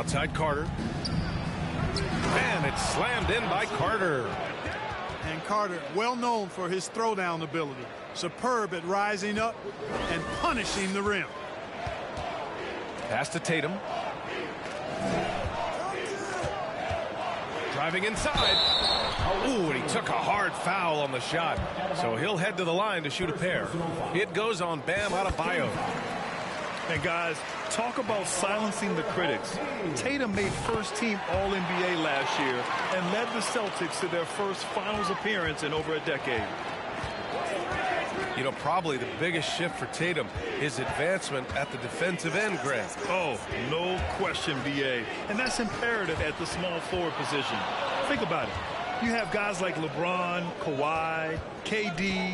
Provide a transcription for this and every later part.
Outside Carter. And it's slammed in by Carter. And Carter, well known for his throwdown ability. Superb at rising up and punishing the rim. Pass to Tatum. Driving inside. Oh, and he took a hard foul on the shot. So he'll head to the line to shoot a pair. It goes on Bam Adebayo. And guys, talk about silencing the critics. Tatum made first-team All-NBA last year and led the Celtics to their first finals appearance in over a decade. You know, probably the biggest shift for Tatum is advancement at the defensive end, Grant. Oh, no question, B.A. And that's imperative at the small forward position. Think about it. You have guys like LeBron, Kawhi, KD.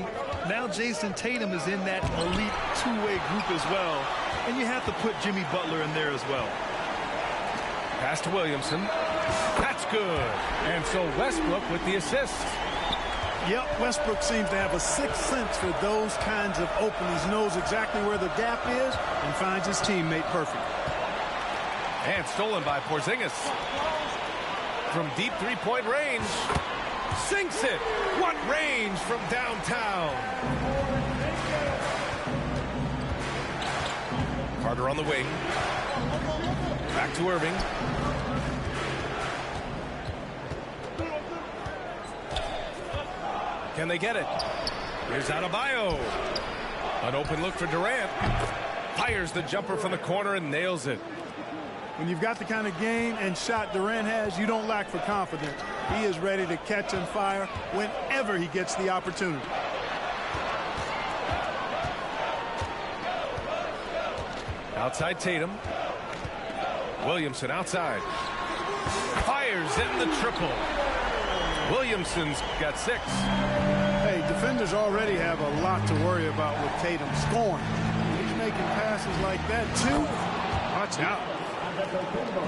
Now Jason Tatum is in that elite two-way group as well. And you have to put Jimmy Butler in there as well. Pass to Williamson. That's good. And so Westbrook with the assist. Yep, Westbrook seems to have a sixth sense for those kinds of openings. Knows exactly where the gap is and finds his teammate perfect. And stolen by Porzingis. From deep three-point range. Sinks it. What range from downtown. Carter on the wing. Back to Irving. Can they get it? Here's Adebayo. An open look for Durant. Fires the jumper from the corner and nails it. When you've got the kind of game and shot Durant has, you don't lack for confidence. He is ready to catch and fire whenever he gets the opportunity. Outside Tatum. Williamson outside. Fires in the triple. Williamson's got 6. Hey, defenders already have a lot to worry about with Tatum scoring. He's making passes like that, too. Watch out.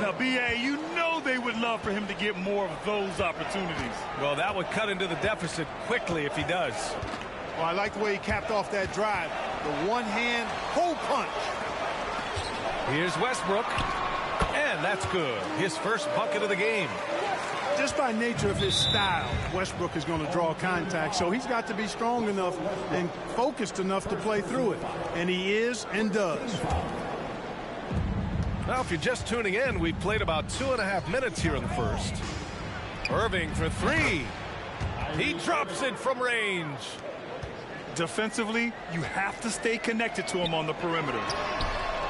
Now, B.A., you know they would love for him to get more of those opportunities. Well, that would cut into the deficit quickly if he does. Well, I like the way he capped off that drive. The one-hand hole punch. Here's Westbrook. And that's good. His first bucket of the game. Just by nature of his style, Westbrook is going to draw contact, so he's got to be strong enough and focused enough to play through it. And he is and does. Now, if you're just tuning in, we played about 2.5 minutes here in the first. Irving for 3. He drops it from range. Defensively, you have to stay connected to him on the perimeter.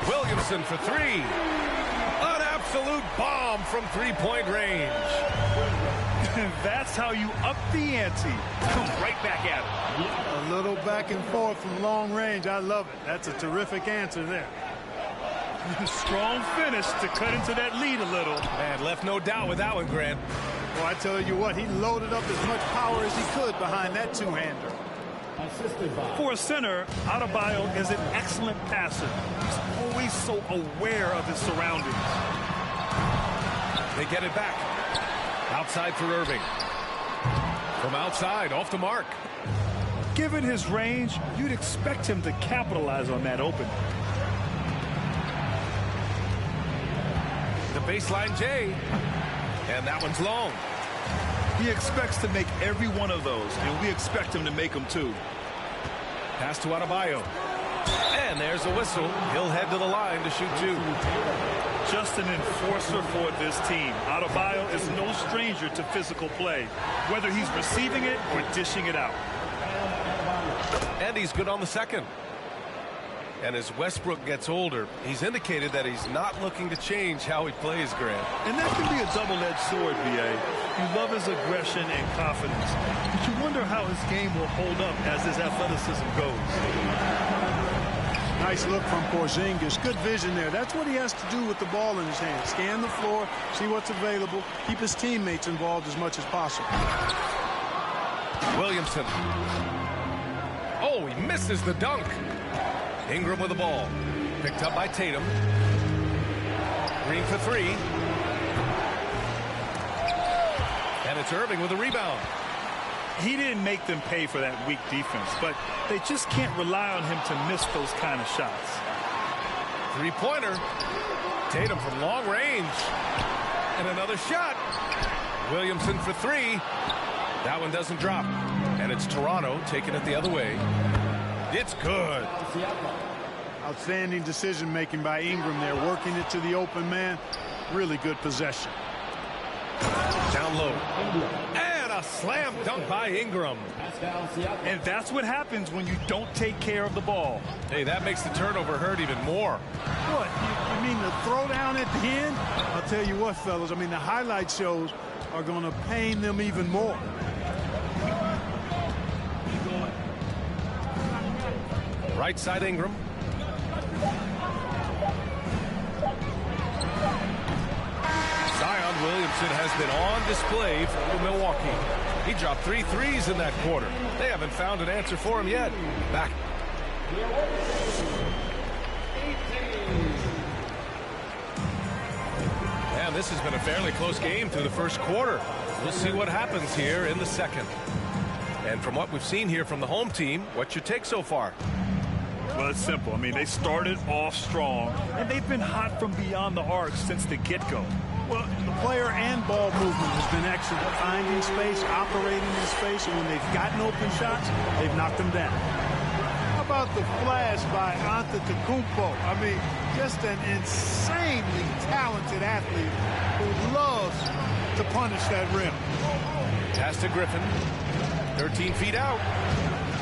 Williamson for 3. An absolute bomb from three-point range. That's how you up the ante. Come right back at it. A little back and forth from long range. I love it. That's a terrific answer there. Strong finish to cut into that lead a little. Man, left no doubt with that one, Grant. Well, I tell you what, he loaded up as much power as he could behind that two-hander. For a center, Adebayo is an excellent passer. He's always so aware of his surroundings. They get it back. Outside for Irving. From outside, off the mark. Given his range, you'd expect him to capitalize on that open. The baseline J. And that one's long. He expects to make every one of those, and we expect him to make them too. Pass to Adebayo. And there's a whistle. He'll head to the line to shoot 2. Just an enforcer for this team. Adebayo is no stranger to physical play, whether he's receiving it or dishing it out. And he's good on the second. And as Westbrook gets older, he's indicated that he's not looking to change how he plays, Grant. And that can be a double-edged sword, B.A. You love his aggression and confidence, but you wonder how his game will hold up as his athleticism goes. Nice look from Porzingis. Good vision there. That's what he has to do with the ball in his hand. Scan the floor, see what's available, keep his teammates involved as much as possible. Williamson. Oh, he misses the dunk. Ingram with the ball. Picked up by Tatum. Green for 3. And it's Irving with a rebound. He didn't make them pay for that weak defense, but they just can't rely on him to miss those kind of shots. Three-pointer. Tatum from long range. And another shot. Williamson for three. That one doesn't drop. And it's Toronto taking it the other way. It's good. Outstanding decision-making by Ingram there, working it to the open man. Really good possession. Down low. And a slam dunk by Ingram. And that's what happens when you don't take care of the ball. Hey, that makes the turnover hurt even more. What? You mean the throwdown at the end? I'll tell you what, fellas. I mean, the highlight shows are going to pain them even more. Right side Ingram. Zion Williamson has been on display for Milwaukee. He dropped 3 threes in that quarter. They haven't found an answer for him yet. Back. And this has been a fairly close game through the first quarter. We'll see what happens here in the second. And from what we've seen here from the home team, what's your take so far? Well, it's simple. I mean, they started off strong, and they've been hot from beyond the arc since the get-go. Well, the player and ball movement has been excellent. Finding space, operating in space, and when they've gotten open shots, they've knocked them down. How about the flash by Antetokounmpo? I mean, just an insanely talented athlete who loves to punish that rim. Pass to Griffin. 13 feet out.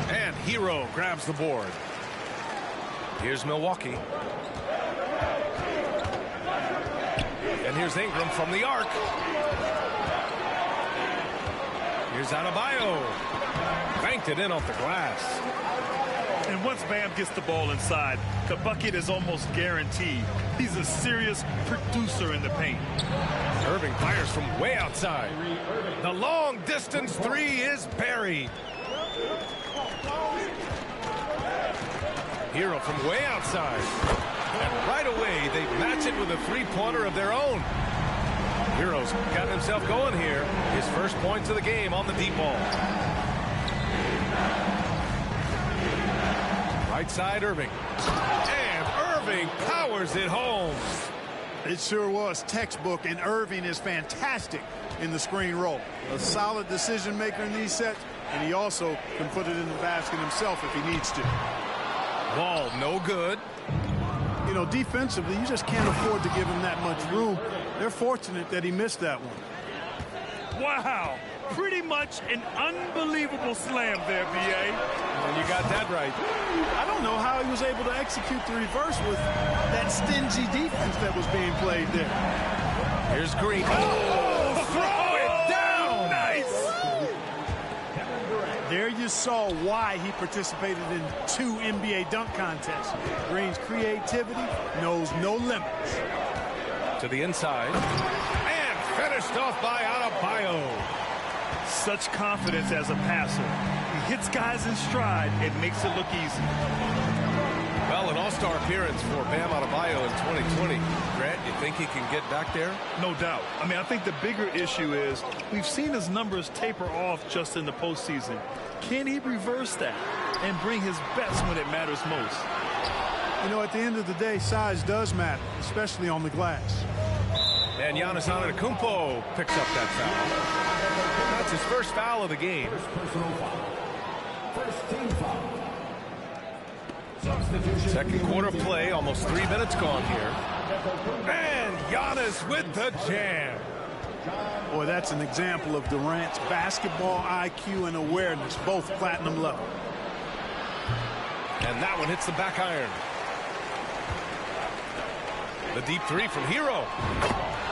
And Hero grabs the board. Here's Milwaukee. And here's Ingram from the arc. Here's Adebayo. Banked it in off the glass. And once Bam gets the ball inside, the bucket is almost guaranteed. He's a serious producer in the paint. Irving fires from way outside. The long distance three is buried. Hero from way outside. And right away, they match it with a three-pointer of their own. Hero's got himself going here. His first points of the game on the deep ball. Right side, Irving. And Irving powers it home. It sure was textbook, and Irving is fantastic in the screen roll. A solid decision maker in these sets, and he also can put it in the basket himself if he needs to. Ball no good. You know, defensively, you just can't afford to give him that much room. They're fortunate that he missed that one. Wow. Pretty much an unbelievable slam there, B.A. And you got that right. I don't know how he was able to execute the reverse with that stingy defense that was being played there. Here's Green. Oh, throw it down! Nice! There you saw why he participated in 2 NBA dunk contests. Green's creativity knows no limits. To the inside. And finished off by Adebayo. Such confidence as a passer. He hits guys in stride and makes it look easy. Well, an all-star appearance for Bam Adebayo in 2020. Grant, you think he can get back there? No doubt. I mean, I think the bigger issue is we've seen his numbers taper off just in the postseason. Can he reverse that and bring his best when it matters most? You know, at the end of the day, size does matter, especially on the glass. And Giannis Antetokounmpo picks up that foul. That's his first foul of the game. Second quarter play, almost 3 minutes gone here. And Giannis with the jam. Boy, that's an example of Durant's basketball IQ and awareness, both platinum level. And that one hits the back iron. The deep three from Hero.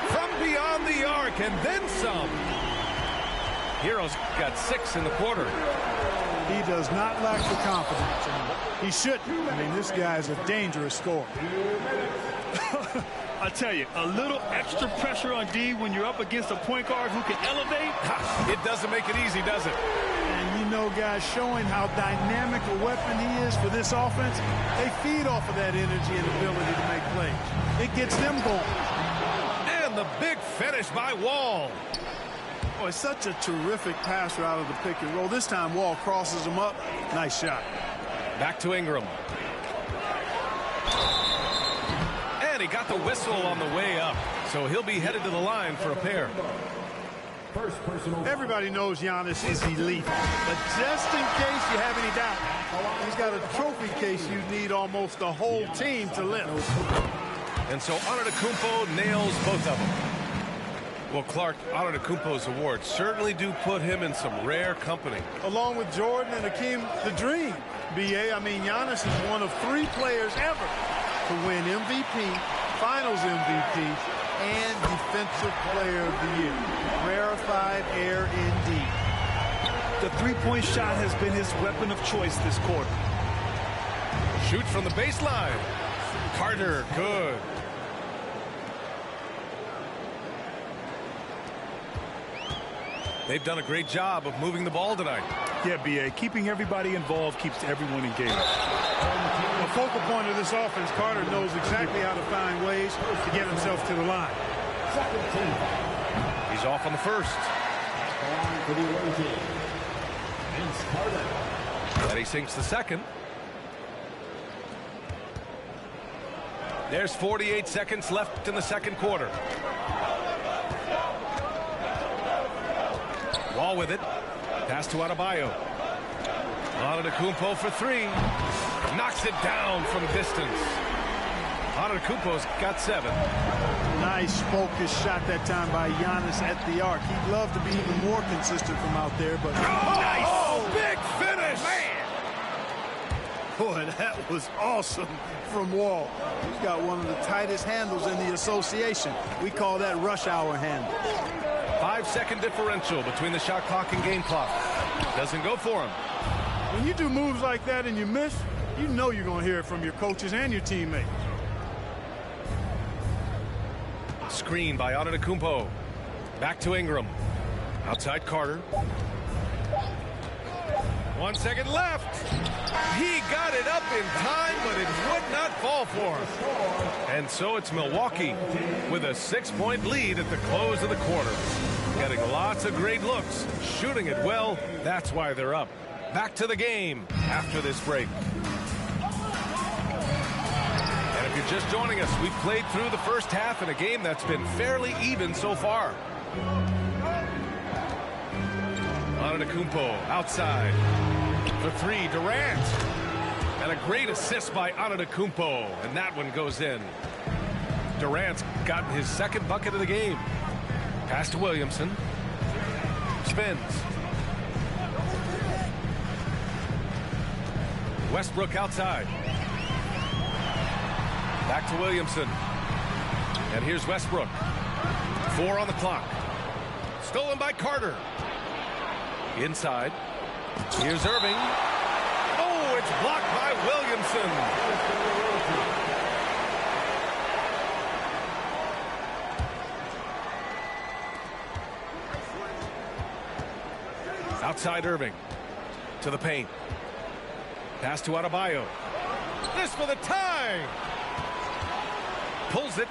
From beyond the arc, and then some. Hero's got 6 in the quarter. He does not lack the confidence. He shouldn't. I mean, this guy's a dangerous scorer. I tell you, a little extra pressure on D when you're up against a point guard who can elevate. It doesn't make it easy, does it? And you know, guys, showing how dynamic a weapon he is for this offense, they feed off of that energy and ability to make plays. It gets them going. And the big finish by Wall. Oh, it's such a terrific passer out of the pick and roll. This time, Wall crosses him up. Nice shot. Back to Ingram. And he got the whistle on the way up. So he'll be headed to the line for a pair. Everybody knows Giannis is elite, but just in case you have any doubt, he's got a trophy case you need almost the whole team to lift. And so Antetokounmpo nails both of them. Well, Clark, Antetokounmpo's awards certainly do put him in some rare company. Along with Jordan and Hakeem the Dream, B.A. I mean, Giannis is one of 3 players ever to win MVP, Finals MVP, and Defensive Player of the Year. Rarefied air indeed. The three-point shot has been his weapon of choice this quarter. Shoots from the baseline. Carter, good. They've done a great job of moving the ball tonight. Yeah, B.A. Keeping everybody involved keeps everyone engaged. The focal point of this offense, Carter knows exactly how to find ways to get himself to the line. He's off on the first. And he sinks the second. There's 48 seconds left in the second quarter. Wall with it. Pass to Adebayo. Antetokounmpo for 3. Knocks it down from distance. Antetokounmpo's got 7. Nice focused shot that time by Giannis at the arc. He'd love to be even more consistent from out there, but... Nice! Big finish! Man! Boy, that was awesome from Wall. He's got one of the tightest handles in the association. We call that rush hour handle. 5-second differential between the shot clock and game clock. Doesn't go for him. When you do moves like that and you miss, you know you're going to hear it from your coaches and your teammates. Screen by Antetokounmpo. Back to Ingram. Outside Carter. 1 second left. He got it up in time, but it would not fall for him. And so it's Milwaukee with a 6-point lead at the close of the quarter. Getting lots of great looks, shooting it well. That's why they're up. Back to the game after this break. And if you're just joining us, we've played through the first half in a game that's been fairly even so far. Antetokounmpo outside for 3. Durant. And a great assist by Antetokounmpo. And that one goes in. Durant's gotten his second bucket of the game. Pass to Williamson. Spins. Westbrook outside. Back to Williamson. And here's Westbrook. 4 on the clock. Stolen by Carter. Inside. Here's Irving. Oh, it's blocked by Williamson. Outside Irving. To the paint. Pass to Adebayo. This for the tie. Pulls it.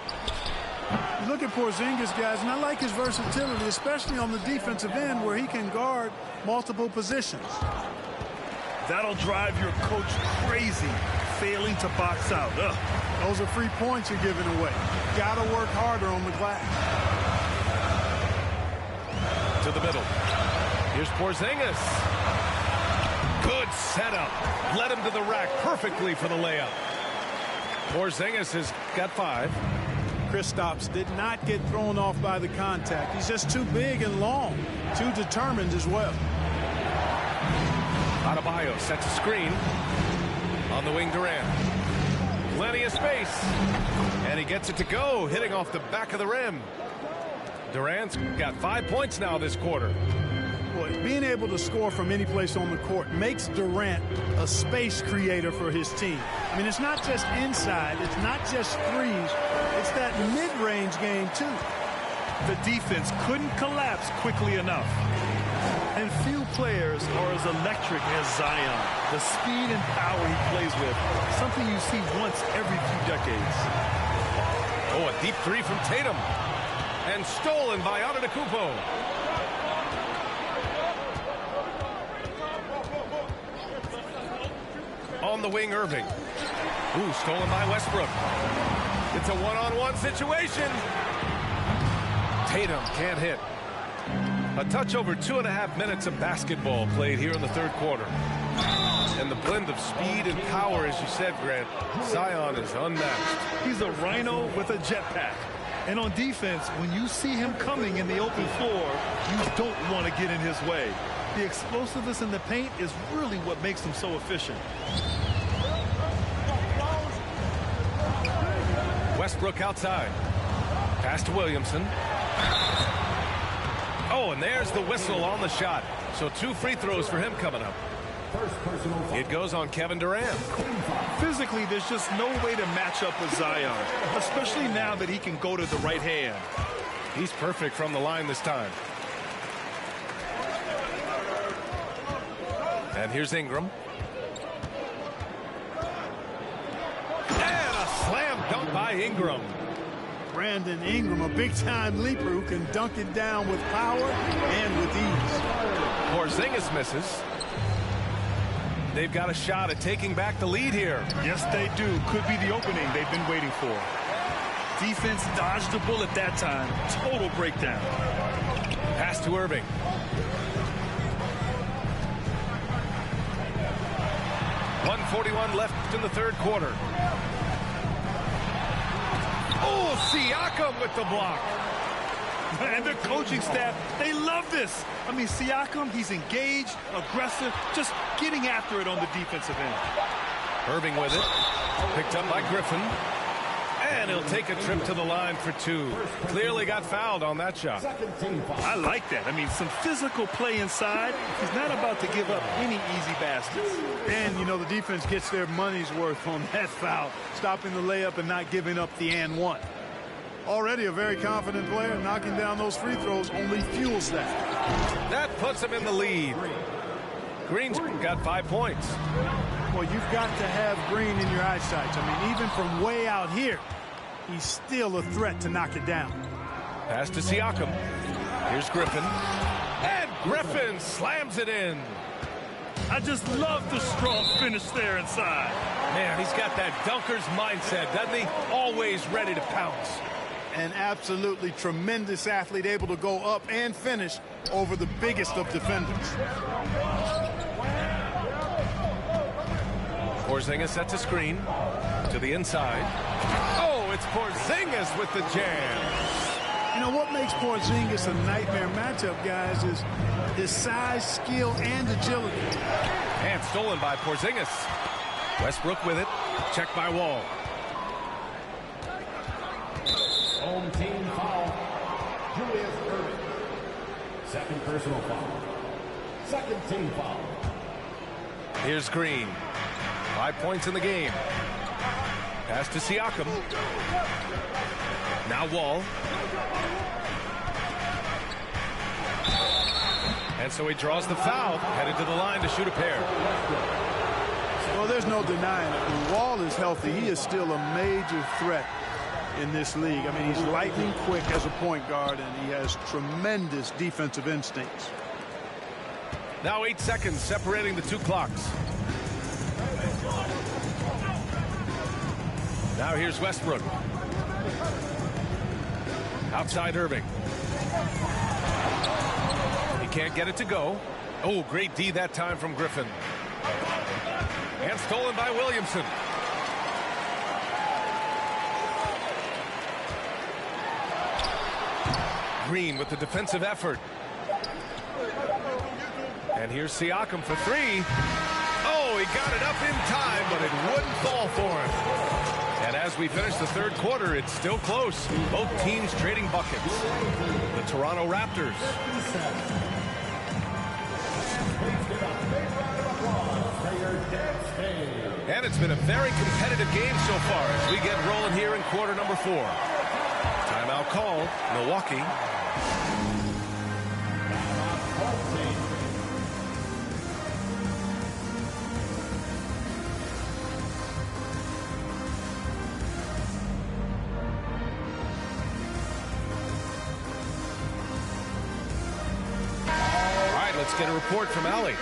You look at Porzingis, guys, and I like his versatility, especially on the defensive end where he can guard multiple positions. That'll drive your coach crazy, failing to box out. Ugh. Those are free points you're giving away. Got to work harder on the glass. To the middle. Here's Porzingis. Good setup. Led him to the rack perfectly for the layup. Porzingis has got 5. Kristaps did not get thrown off by the contact. He's just too big and long, too determined as well. Adebayo sets a screen. On the wing, Durant. Plenty of space. And he gets it to go, hitting off the back of the rim. Durant's got 5 points now this quarter. Boy, being able to score from any place on the court makes Durant a space creator for his team. I mean, it's not just inside. It's not just threes. It's that mid-range game, too. The defense couldn't collapse quickly enough. And few players are as electric as Zion. The speed and power he plays with, something you see once every few decades. Oh, a deep 3 from Tatum. And stolen by Antetokounmpo. On the wing, Irving. Ooh, stolen by Westbrook. It's a one-on-one situation. Tatum can't hit. A touch over 2.5 minutes of basketball played here in the third quarter. And the blend of speed and power, as you said, Grant, Zion is unmatched. He's a rhino with a jetpack. And on defense, when you see him coming in the open floor, you don't want to get in his way. The explosiveness in the paint is really what makes him so efficient. Westbrook outside. Pass to Williamson. Oh, and there's the whistle on the shot. So 2 free throws for him coming up. It goes on Kevin Durant. Physically, there's just no way to match up with Zion, especially now that he can go to the right hand. He's perfect from the line this time. And here's Ingram. And a slam dunk by Ingram. Brandon Ingram, a big-time leaper who can dunk it down with power and with ease. Porzingis misses. They've got a shot at taking back the lead here. Yes, they do. Could be the opening they've been waiting for. Defense dodged the bullet that time. Total breakdown. Pass to Irving. .141 left in the third quarter. Oh, Siakam with the block. And the coaching staff, they love this. I mean, Siakam, he's engaged, aggressive, just getting after it on the defensive end. Irving with it. Picked up by Griffin. And he'll take a trip to the line for 2. Clearly got fouled on that shot. I like that. I mean, some physical play inside. He's not about to give up any easy baskets. And, you know, the defense gets their money's worth on that foul, stopping the layup and not giving up the and one. Already a very confident player, knocking down those free throws only fuels that. That puts him in the lead. Green's got 5 points. Well, you've got to have Green in your eyesight. I mean, even from way out here, he's still a threat to knock it down. Pass to Siakam. Here's Griffin. And Griffin slams it in. I just love the strong finish there inside. Man, he's got that dunker's mindset, doesn't he? Always ready to pounce. An absolutely tremendous athlete, able to go up and finish over the biggest of defenders. Porzingis sets a screen to the inside. Oh, it's Porzingis with the jam. You know what makes Porzingis a nightmare matchup, guys, is his size, skill, and agility. And stolen by Porzingis. Westbrook with it. Checked by Wall. Home team foul. Julius Irving. Second personal foul. Second team foul. Here's Green. 5 points in the game. Pass to Siakam. Now Wall. And so he draws the foul, headed to the line to shoot a pair. Well, there's no denying it. When Wall is healthy, he is still a major threat in this league. I mean, he's lightning quick as a point guard, and he has tremendous defensive instincts. Now 8 seconds separating the 2 clocks. Now here's Westbrook. Outside Irving. He can't get it to go. Oh, great D that time from Griffin. And stolen by Williamson. Green with the defensive effort. And here's Siakam for 3. Oh, he got it up in time, but it wouldn't fall for him. And as we finish the third quarter, it's still close. Both teams trading buckets. The Toronto Raptors. And it's been a very competitive game so far as we get rolling here in quarter number 4. Timeout call, Milwaukee. Let's get a report from Allie.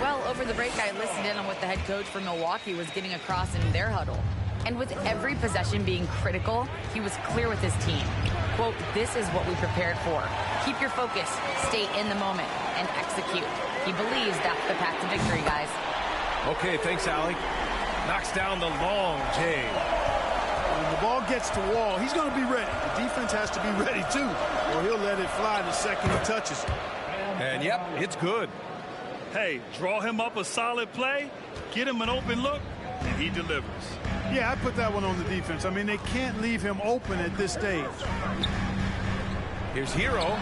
Well, over the break, I listened in on what the head coach for Milwaukee was getting across in their huddle. And with every possession being critical, he was clear with his team. Quote, "This is what we prepared for. Keep your focus, stay in the moment, and execute." He believes that's the path to victory, guys. Okay, thanks, Allie. Knocks down the long J. When the ball gets to Wall, he's going to be ready. The defense has to be ready, too, or he'll let it fly the second he touches it. And, yep, it's good. Hey, draw him up a solid play, get him an open look, and he delivers. Yeah, I put that one on the defense. I mean, they can't leave him open at this stage. Here's Hero.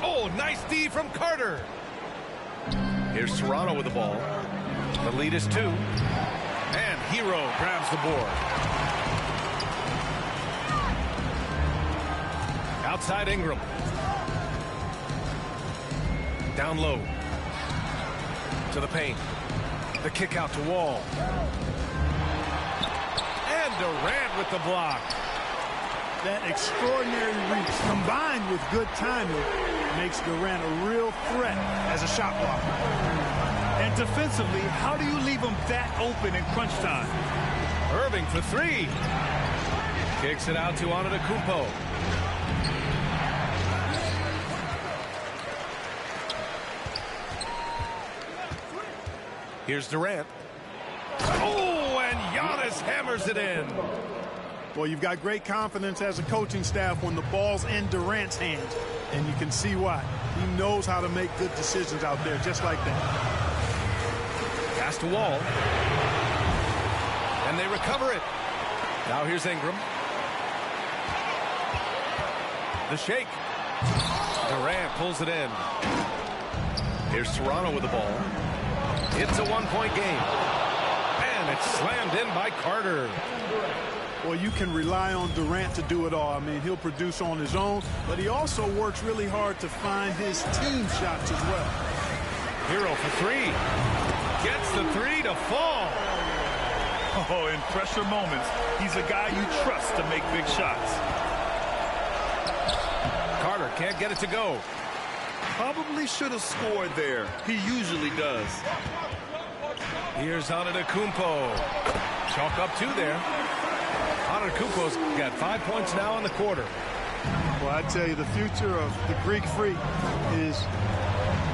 Oh, nice D from Carter. Here's Toronto with the ball. The lead is 2. And Hero grabs the board. Outside Ingram. Down low. To the paint. The kick out to Wall. And Durant with the block. That extraordinary reach combined with good timing makes Durant a real threat as a shot blocker. And defensively, how do you leave him that open in crunch time? Irving for 3. Kicks it out to Antetokounmpo. Here's Durant. Oh, and Giannis hammers it in. Well, you've got great confidence as a coaching staff when the ball's in Durant's hands, and you can see why. He knows how to make good decisions out there, just like that. Pass to Wall. And they recover it. Now here's Ingram. The shake. Durant pulls it in. Here's Toronto with the ball. It's a one-point game. And it's slammed in by Carter. Well, you can rely on Durant to do it all. I mean, he'll produce on his own, but he also works really hard to find his team shots as well. Hero for 3. Gets the 3 to fall. Oh, in pressure moments, he's a guy you trust to make big shots. Carter can't get it to go. Probably should have scored there. He usually does. Here's Antetokounmpo. Chalk up 2 there. Antetokounmpo's got 5 points now in the quarter. Well, I tell you, the future of the Greek Freak is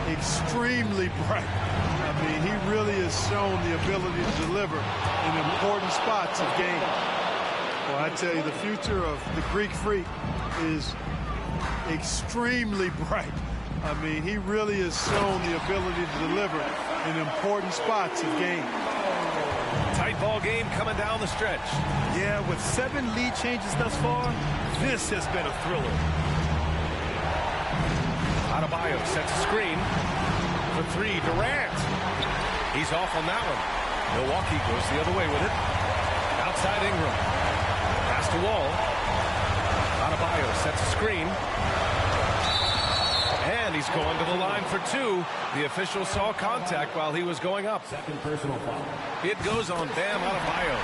extremely bright. I mean, he really has shown the ability to deliver in important spots of game. Well, I tell you, the future of the Greek Freak is extremely bright. I mean, he really has shown the ability to deliver in important spots of game. Tight ball game coming down the stretch. Yeah, with 7 lead changes thus far, this has been a thriller. Adebayo sets a screen. For 3, Durant. He's off on that one. Milwaukee goes the other way with it. Outside Ingram. Pass to Wall. Adebayo sets a screen. And he's going to the line for 2. The official saw contact while he was going up. Second personal foul. It goes on Bam Adebayo.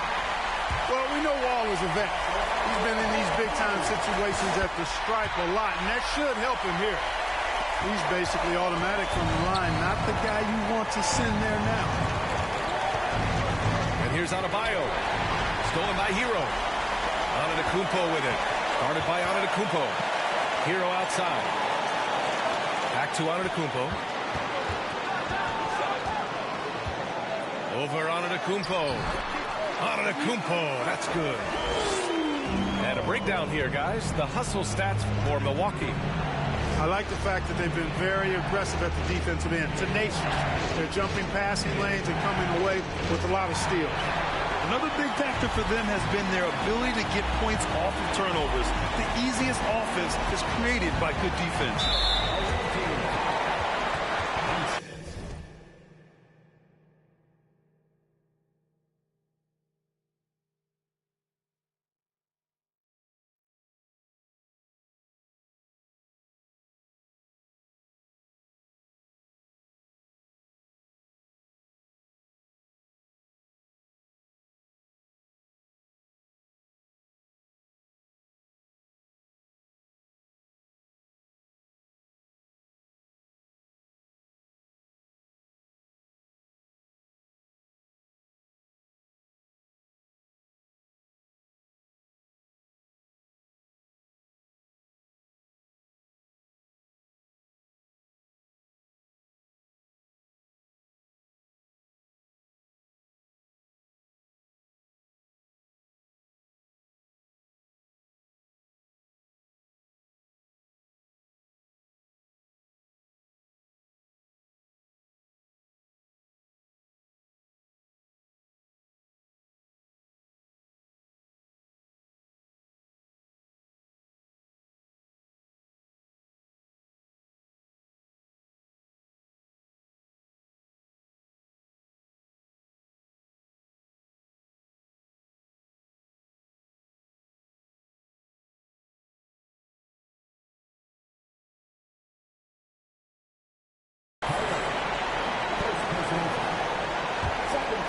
Well, we know Wall is a vet. He's been in these big-time situations at the stripe a lot, and that should help him here. He's basically automatic from the line, not the guy you want to send there now. And here's Adebayo. Stolen by Hero. Antetokounmpo with it. Guarded by Antetokounmpo. Hero outside. Back to Antetokounmpo. Over Antetokounmpo. Antetokounmpo, that's good. And a breakdown here, guys. The hustle stats for Milwaukee. I like the fact that they've been very aggressive at the defensive end. Tenacious. They're jumping passing lanes and coming away with a lot of steals. Another big factor for them has been their ability to get points off of turnovers. The easiest offense is created by good defense.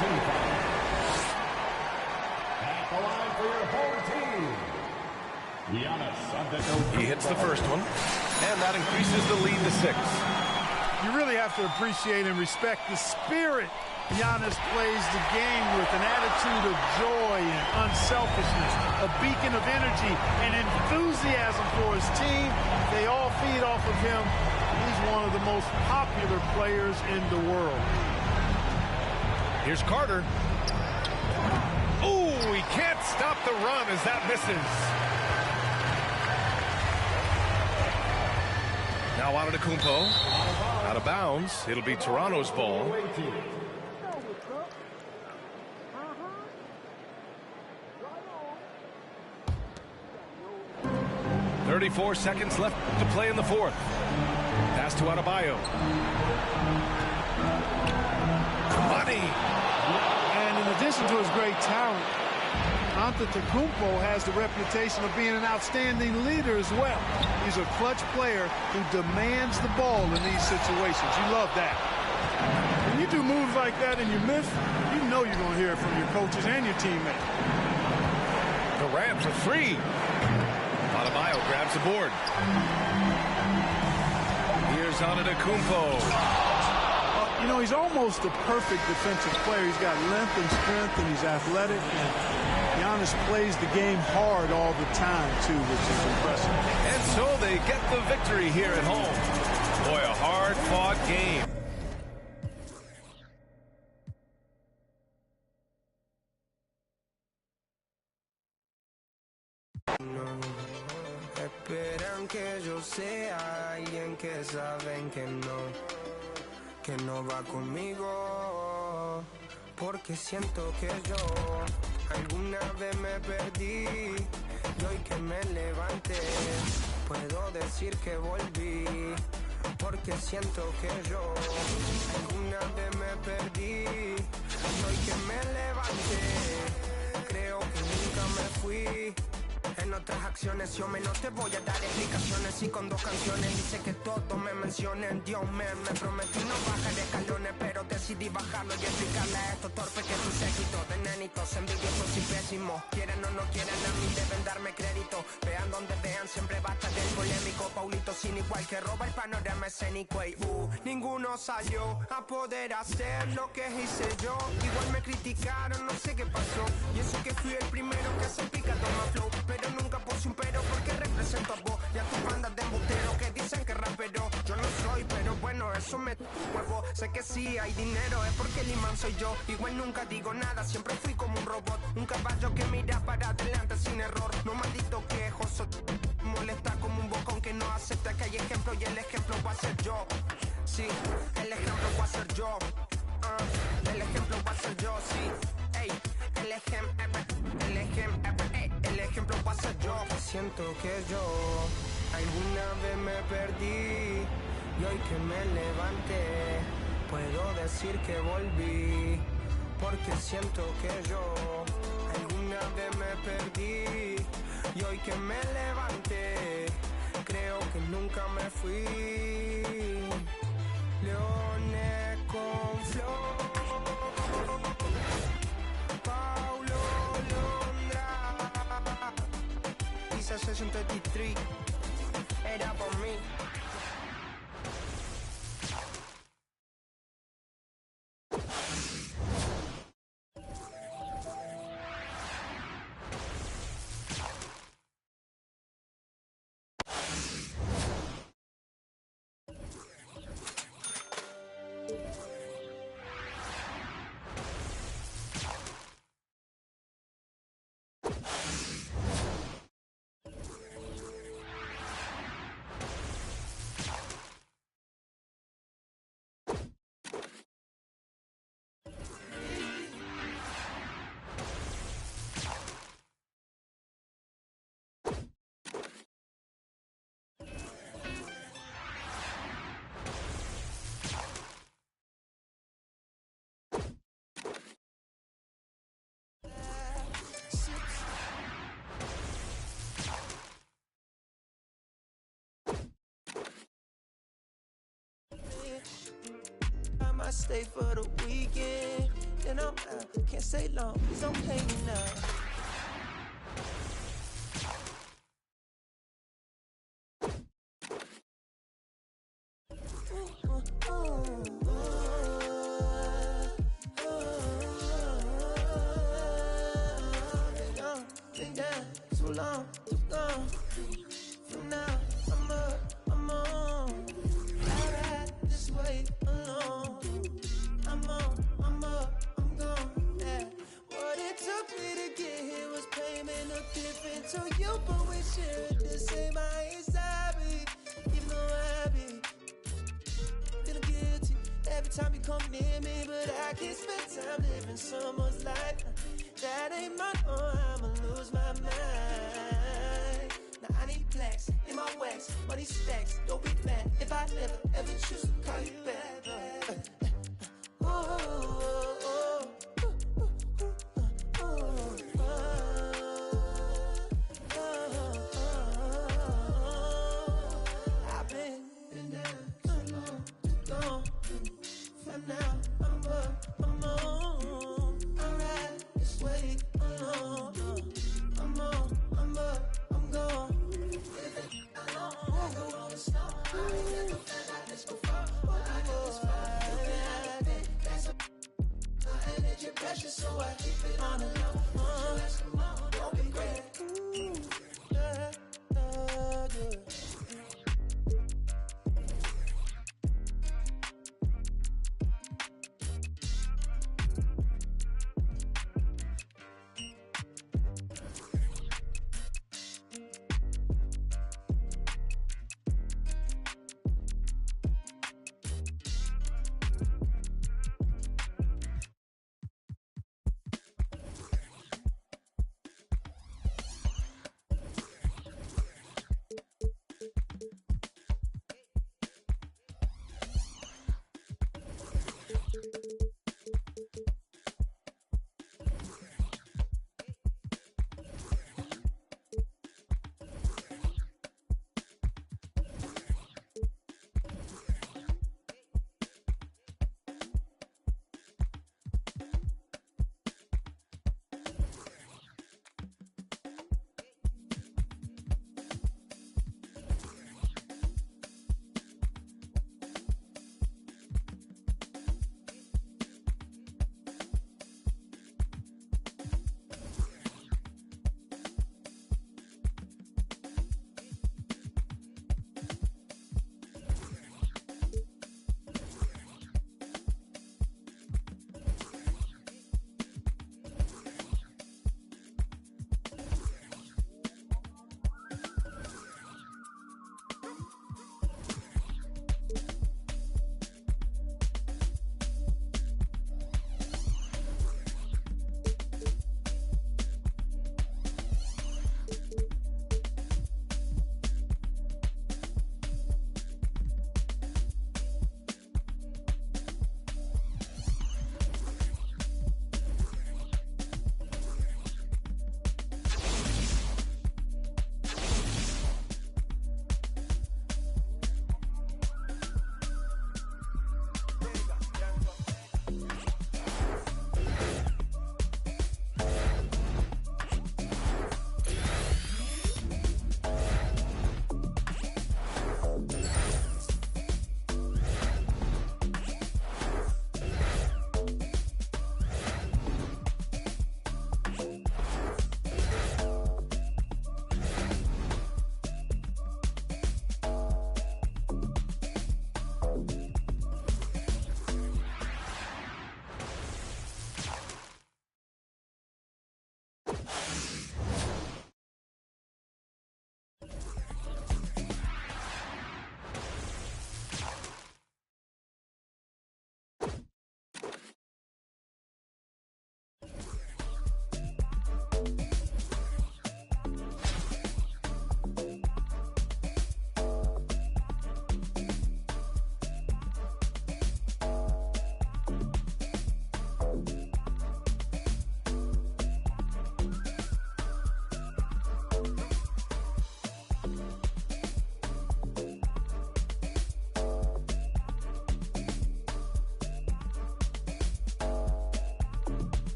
team foul. At the line for your home team, Giannis Antetokounmpo. He hits the first one, and that increases the lead to 6. You really have to appreciate and respect the spirit Giannis plays the game with, an attitude of joy and unselfishness, a beacon of energy and enthusiasm for his team. They all feed off of him. He's one of the most popular players in the world. Here's Carter. Ooh, he can't stop the run as that misses. Now Antetokounmpo, out of bounds. It'll be Toronto's ball. 34 seconds left to play in the fourth. Pass to Adebayo. Money. And in addition to his great talent, Antetokounmpo has the reputation of being an outstanding leader as well. He's a clutch player who demands the ball in these situations. You love that. When you do moves like that and you miss, you know you're going to hear it from your coaches and your teammates. Durant for 3. Adebayo grabs the board. Here's Antetokounmpo. You know, he's almost the perfect defensive player. He's got length and strength, and he's athletic. And Giannis plays the game hard all the time, too, which is impressive. And so they get the victory here at home. Boy, a hard-fought game. Esperan que yo sea alguien que saben que no va conmigo, porque siento que yo alguna vez me perdí y hoy que me levanté puedo decir que volví, porque siento que yo alguna vez me perdí y hoy que me levanté creo que nunca me fui. En otras acciones yo no te voy a dar explicaciones y con 2 canciones dice que todos me mencionen. Dios me prometí no bajar escalones, pero decidí bajarlo y explicarle a estos torpes que tú séquito de nenitos envidiosos y pésimos. Quieren o no quieren a mí deben darme crédito. Vean donde vean siempre basta del polémico. Paulito sin igual que roba el panorama escénico y ninguno salió a poder hacer lo que hice yo. Igual me criticaron, no sé qué pasó. Y eso que fui el primero que hace picado más flow. Pero nunca puse un pero porque represento a vos y a tus bandas de embusteros que dicen que rapero yo no soy, pero bueno, eso me huevo. Sé que sí hay dinero, es porque el imán soy yo. Igual nunca digo nada, siempre fui como un robot. Un caballo que mira para adelante sin error. No maldito quejoso, molesta como un bocón que no acepta que hay ejemplo y el ejemplo va a ser yo. Sí, el ejemplo va a ser yo. El ejemplo va a ser yo, sí. Ey, el ejemplo va a ser yo. Siento que yo alguna vez me perdí y hoy que me levanté puedo decir que volví, porque siento que yo alguna vez me perdí y hoy que me levanté creo que nunca me fui. Leones con flor, Paulo Londra, Isa 63, era por mí. I might stay for the weekend. then I'm out. Can't stay long, please don't play me now. Been down too long, too gone. For now, I'm up, I'm on. I ride this way alone. I'm on, I'm up, I'm gone. Yeah. What it took me to get here was payment no different to you, but we share the same. I ain't sorry, even though I be feeling guilty every time you come near me, but I can't spend time living someone's life that ain't mine. Oh, I'ma lose my mind. Now I need plaques in my wax, money stacks. Don't be mad if I never ever choose to call you back. I've been down too long, too gone. For now, I'm up, I'm on. I ride this way alone. I'm on, I'm up, I'm gone. Living alone, I go on the snow. I ain't never felt like this before.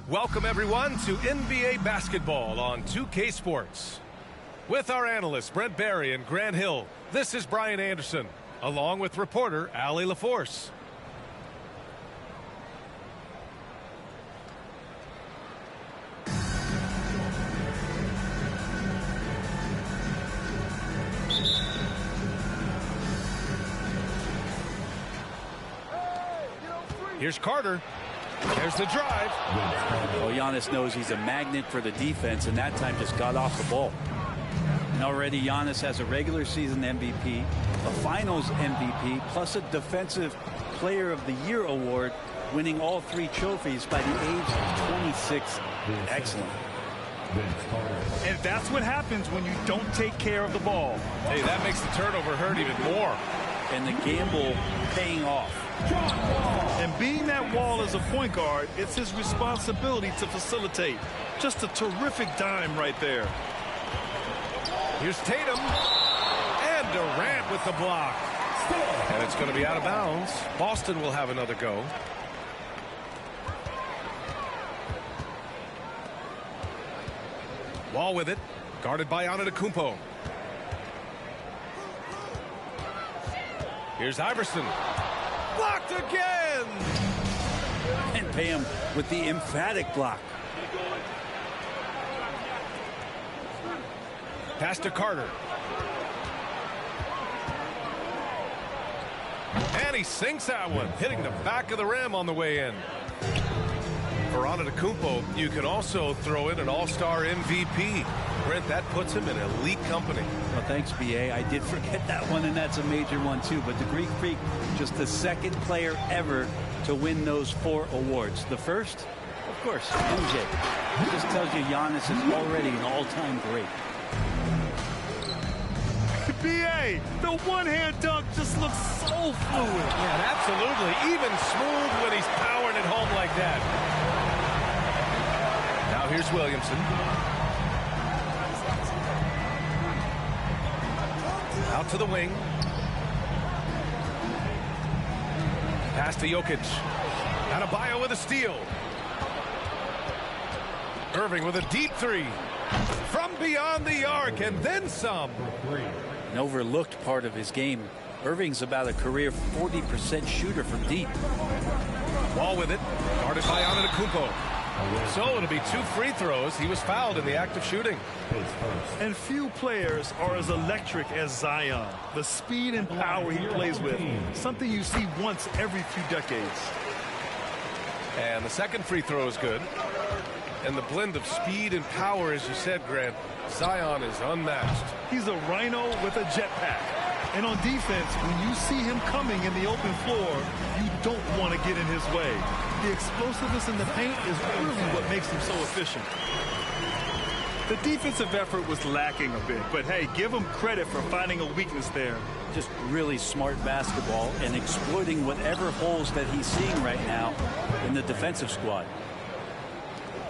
Welcome, everyone, to NBA basketball on 2K Sports. With our analysts, Brent Barry and Grant Hill, this is Brian Anderson, along with reporter Allie LaForce. Here's Carter. There's the drive. Well, Giannis knows he's a magnet for the defense, and that time just got off the ball. And already Giannis has a regular season MVP, a finals MVP, plus a defensive player of the year award, winning all 3 trophies by the age of 26. Excellent. And that's what happens when you don't take care of the ball. Hey, that makes the turnover hurt even more. And the gamble paying off. And being that wall as a point guard, it's his responsibility to facilitate. Just a terrific dime right there. Here's Tatum. And Durant with the block. And it's going to be out of bounds. Boston will have another go. Wall with it. Guarded by Antetokounmpo. Here's Iverson. Blocked again. And pay him with the emphatic block. Pass to Carter. And he sinks that one, hitting the back of the rim on the way in. For Antetokounmpo, you can also throw in an all-star MVP. Brent, that puts him in elite company. Well, thanks, B.A. I did forget that one, and that's a major one, too. But the Greek Freak, just the second player ever to win those 4 awards. The first, of course, MJ. It just tells you Giannis is already an all-time great. B.A., the one-hand dunk just looks so fluid. Yeah, absolutely. Even smooth when he's powering it home like that. Now here's Williamson. Out to the wing. Pass to Jokic. Adebayo with a steal. Irving with a deep 3. From beyond the arc and then some. An overlooked part of his game. Irving's about a career 40% shooter from deep. Wall with it. Guarded by Antetokounmpo. So it'll be 2 free throws. He was fouled in the act of shooting. And few players are as electric as Zion. The speed and power he plays with, something you see once every few decades. And the second free throw is good. And the blend of speed and power, as you said, Grant, Zion is unmatched. He's a rhino with a jetpack. And on defense, when you see him coming in the open floor, you don't want to get in his way. The explosiveness in the paint is really what makes him so efficient. The defensive effort was lacking a bit, but hey, give him credit for finding a weakness there. Just really smart basketball and exploiting whatever holes that he's seeing right now in the defensive squad.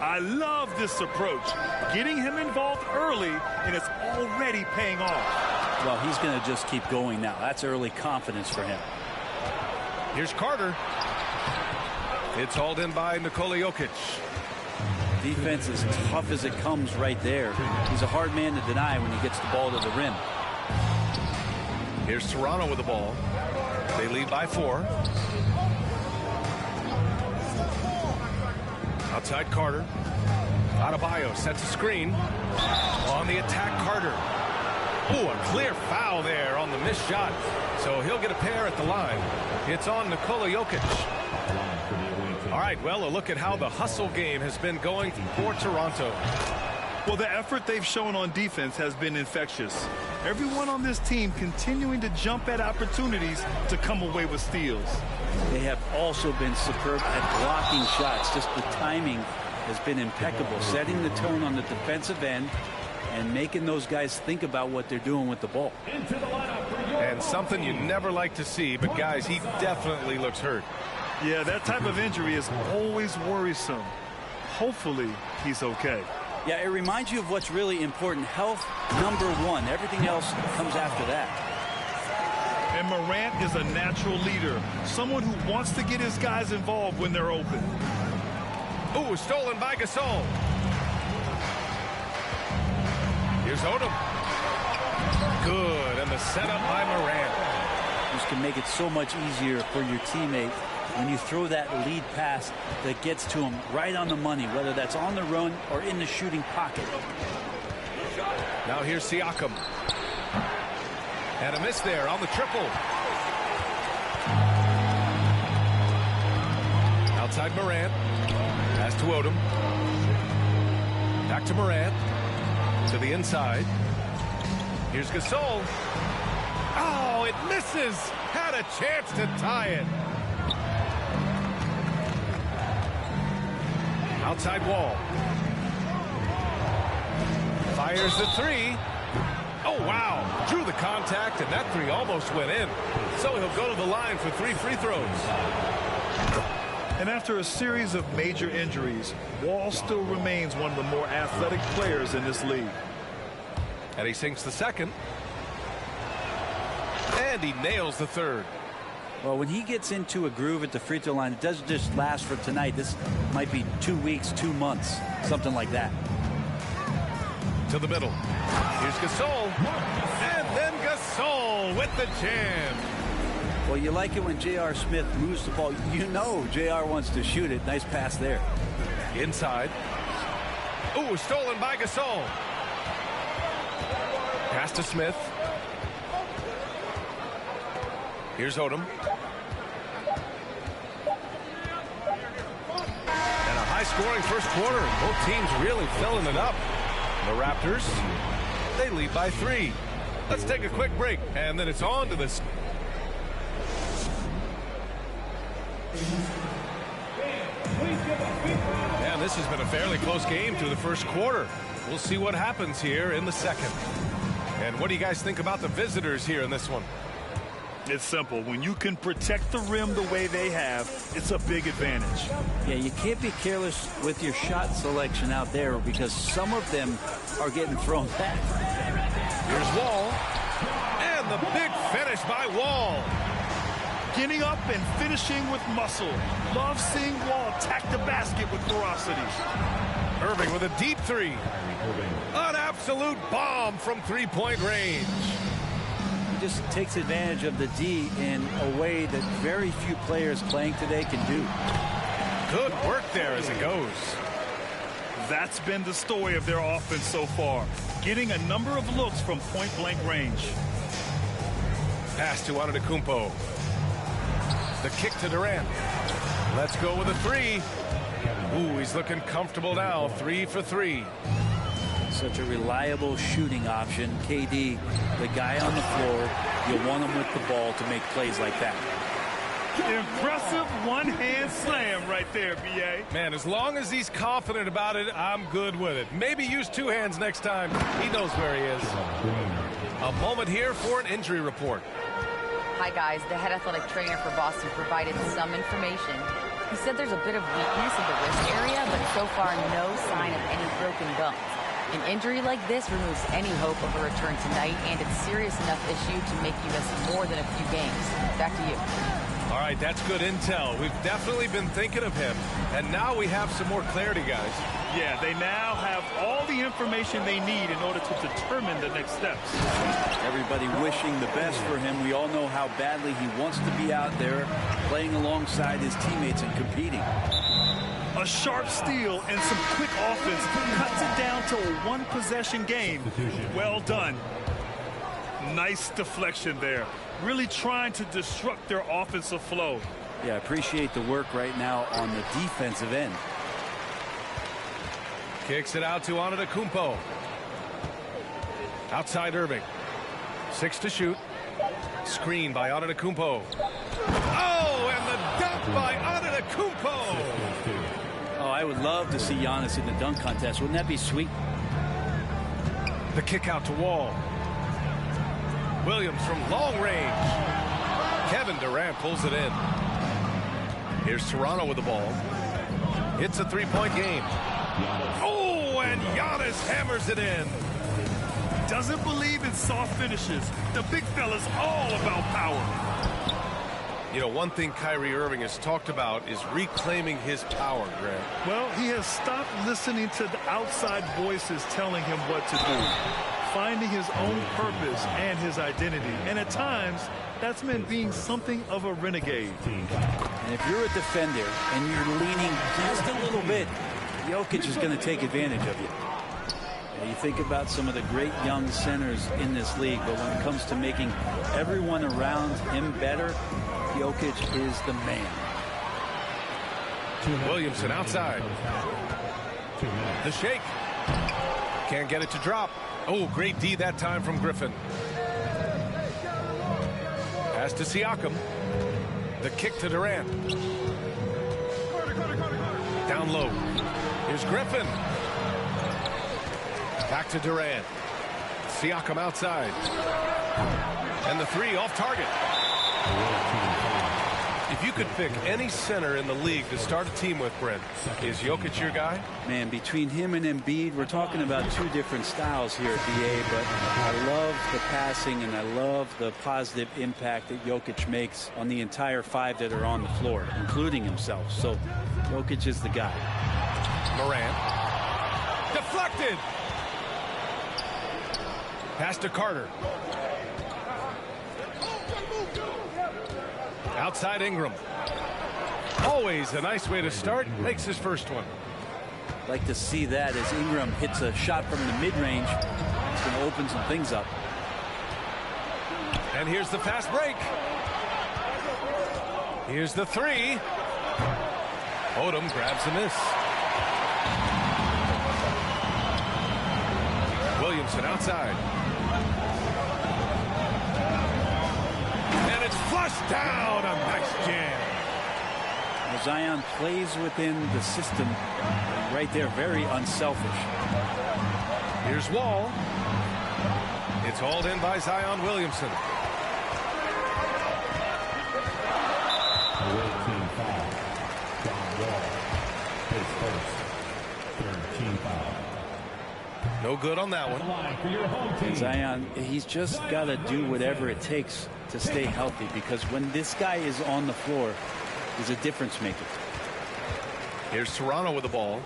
I love this approach. Getting him involved early, and it's already paying off. Well, he's going to just keep going now. That's early confidence for him. Here's Carter. It's hauled in by Nikola Jokic. Defense is tough as it comes right there. He's a hard man to deny when he gets the ball to the rim. Here's Toronto with the ball. They lead by 4. Outside Carter. Adebayo sets a screen. On the attack, Carter. Oh, a clear foul there on the missed shot. So he'll get a pair at the line. It's on Nikola Jokic. All right, well, a look at how the hustle game has been going for Toronto. Well, the effort they've shown on defense has been infectious. Everyone on this team continuing to jump at opportunities to come away with steals. They have also been superb at blocking shots. Just the timing has been impeccable, setting the tone on the defensive end and making those guys think about what they're doing with the ball. And something you never like to see, but guys, he definitely looks hurt. Yeah, that type of injury is always worrisome. Hopefully, he's okay. Yeah, it reminds you of what's really important. Health, #1. Everything else comes after that. And Morant is a natural leader, someone who wants to get his guys involved when they're open. Ooh, stolen by Gasol. Here's Odom. Good, and the setup by Morant. This can make it so much easier for your teammate when you throw that lead pass that gets to him right on the money, whether that's on the run or in the shooting pocket. Now here's Siakam. And a miss there on the triple. Outside Morant. Pass to Odom. Back to Morant. To the inside. Here's Gasol. Oh, it misses. Had a chance to tie it. Outside Wall. Fires the three. Oh, wow. Drew the contact, and that three almost went in. So he'll go to the line for 3 free throws. And after a series of major injuries, Wall still remains one of the more athletic players in this league. And he sinks the second. And he nails the third. Well, when he gets into a groove at the free throw line, it doesn't just last for tonight. This might be 2 weeks, 2 months, something like that. To the middle. Here's Gasol. And then Gasol with the jam. Well, you like it when J.R. Smith moves the ball. You know J.R. wants to shoot it. Nice pass there. Inside. Ooh, stolen by Gasol. Pass to Smith. Here's Odom. And a high-scoring first quarter. Both teams really filling it up. The Raptors, they lead by 3. Let's take a quick break, and then it's on to this. And this has been a fairly close game through the first quarter. We'll see what happens here in the second. And what do you guys think about the visitors here in this one? It's simple. When you can protect the rim the way they have, it's a big advantage. Yeah, you can't be careless with your shot selection out there because some of them are getting thrown back. Here's Wall. And the big finish by Wall. Getting up and finishing with muscle. Love seeing Wall attack the basket with ferocity. Irving with a deep three. An absolute bomb from three-point range. He just takes advantage of the D in a way that very few players playing today can do. Good work there as it goes. That's been the story of their offense so far. Getting a number of looks from point-blank range. Pass to Antetokounmpo. The kick to Durant. Let's go with a three. Ooh, he's looking comfortable now. 3 for 3. Such a reliable shooting option. KD, the guy on the floor, you want him with the ball to make plays like that. Impressive one-hand slam right there, B.A. Man, as long as he's confident about it, I'm good with it. Maybe use 2 hands next time. He knows where he is. A moment here for an injury report. Hi, guys. The head athletic trainer for Boston provided some information. He said there's a bit of weakness in the wrist area, but so far no sign of any broken bones. An injury like this removes any hope of a return tonight, and it's serious enough issue to make you miss more than a few games. Back to you. All right, that's good intel. We've definitely been thinking of him, and now we have some more clarity, guys. Yeah, they now have all the information they need in order to determine the next steps. Everybody wishing the best for him. We all know how badly he wants to be out there playing alongside his teammates and competing. A sharp steal and some quick offense cuts it down to a one-possession game. Well done. Nice deflection there. Really trying to disrupt their offensive flow. Yeah, I appreciate the work right now on the defensive end. Kicks it out to Antetokounmpo. Outside Irving. 6 to shoot. Screen by Antetokounmpo. Oh, and the dunk by Antetokounmpo. Oh, I would love to see Giannis in the dunk contest. Wouldn't that be sweet? The kick out to Wall. Williams from long range. Kevin Durant pulls it in. Here's Toronto with the ball. It's a 3-point game. Oh, and Giannis hammers it in. Doesn't believe in soft finishes. The big fella's all about power. You know, one thing Kyrie Irving has talked about is reclaiming his power, Grant. Well, he has stopped listening to the outside voices telling him what to do, finding his own purpose and his identity. And at times, that's meant being something of a renegade. And if you're a defender and you're leaning just a little bit, Jokic is going to take advantage of you. You think about some of the great young centers in this league, but when it comes to making everyone around him better, Jokic is the man. Williamson outside. The shake. Can't get it to drop. Oh, great D that time from Griffin. Pass to Siakam. The kick to Durant. Down low. Here's Griffin. Back to Durant. Siakam outside. And the three off target. If you could pick any center in the league to start a team with, Brent, is Jokic your guy? Man, between him and Embiid, we're talking about two different styles here at BA, but I love the passing and I love the positive impact that Jokic makes on the entire five that are on the floor, including himself. So Jokic is the guy. Morant. Deflected. Pass to Carter. Outside Ingram. Always a nice way to start. Makes his first one. Like to see that as Ingram hits a shot from the mid-range. It's going to open some things up. And here's the fast break. Here's the three. Odom grabs a miss. Williamson outside. And it's flushed down. A nice jam. Well, Zion plays within the system right there. Very unselfish. Here's Wall. It's hauled in by Zion Williamson. Team foul. John Wall. His first. Third team foul. No good on that one. And Zion, he's just got to do whatever it takes to stay healthy, because when this guy is on the floor, he's a difference maker. Here's Toronto with the ball.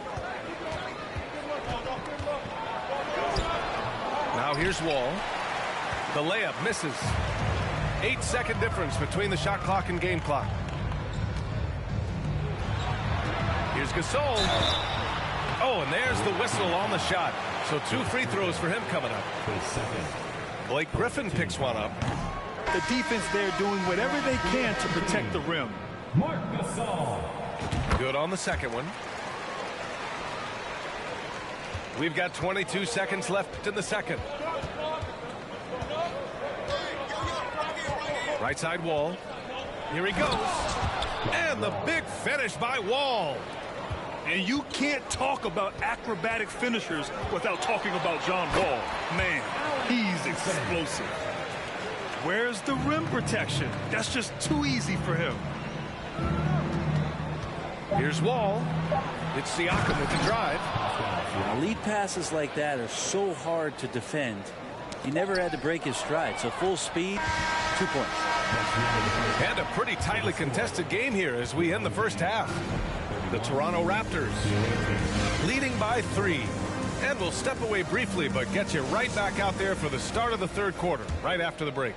Now here's Wall. The layup misses. 8-second difference between the shot clock and game clock. Here's Gasol. Oh, and there's the whistle on the shot. So 2 free throws for him coming up. Blake Griffin picks one up. The defense there doing whatever they can to protect the rim. Mark Gasol. Good on the second one. We've got 22 seconds left in the second. Right side Wall. Here he goes. And the big finish by Wall. And you can't talk about acrobatic finishers without talking about John Wall. Man, he's explosive. Where's the rim protection? That's just too easy for him. Here's Wall. It's Siakam with the drive. Lead passes like that are so hard to defend. He never had to break his stride. So full speed, 2 points. And a pretty tightly contested game here as we end the first half. The Toronto Raptors leading by 3. And we'll step away briefly, but get you right back out there for the start of the third quarter, right after the break.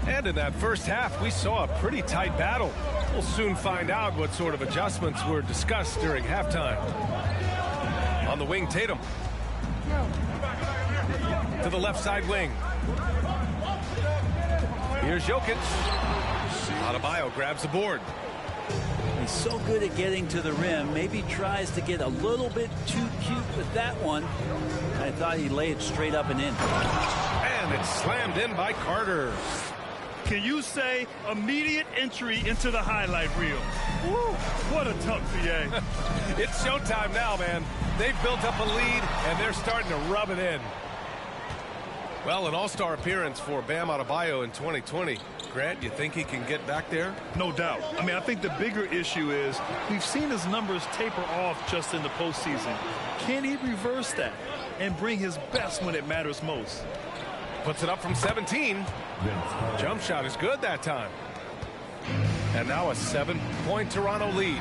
And in that first half, we saw a pretty tight battle. We'll soon find out what sort of adjustments were discussed during halftime. On the wing, Tatum. To the left side wing. Here's Jokic. Adebayo grabs the board. He's so good at getting to the rim. Maybe tries to get a little bit too cute with that one. I thought he laid it straight up and in. And it's slammed in by Carter. Can you say immediate entry into the highlight reel? Woo, what a tough VA. It's showtime now, man. They've built up a lead, and they're starting to rub it in. Well, an all-star appearance for Bam Adebayo in 2020. Grant, you think he can get back there? No doubt. I mean, I think the bigger issue is we've seen his numbers taper off just in the postseason. Can he reverse that and bring his best when it matters most? Puts it up from 17. Jump shot is good that time. And now a 7-point Toronto lead.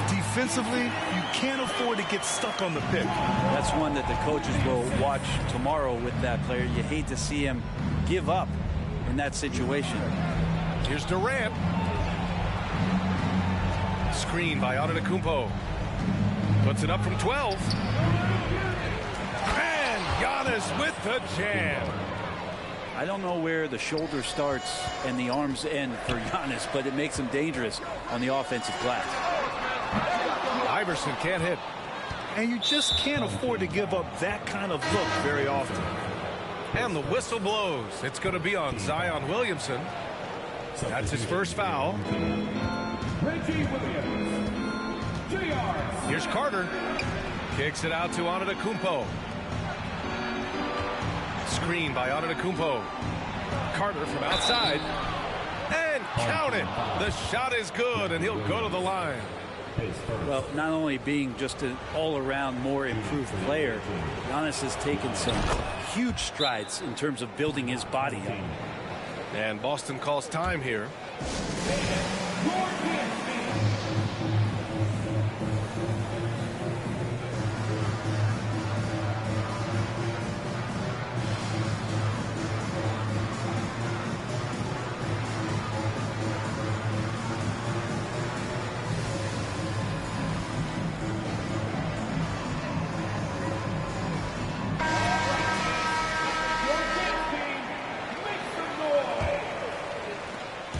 Defensively, you can't afford to get stuck on the pick. That's one that the coaches will watch tomorrow with that player. You hate to see him give up in that situation. Here's Durant. Screen by Antetokounmpo. Puts it up from 12. And Giannis with the jam. I don't know where the shoulder starts and the arms end for Giannis, but it makes him dangerous on the offensive glass. Iverson can't hit. And you just can't afford to give up that kind of look very often. And the whistle blows. It's going to be on Zion Williamson. That's his first foul. Here's Carter. Kicks it out to Antetokounmpo. Screen by Antetokounmpo. Carter from outside. And count it. The shot is good, and he'll go to the line. Well, not only being just an all-around more improved player, Giannis has taken some huge strides in terms of building his body up. And Boston calls time here.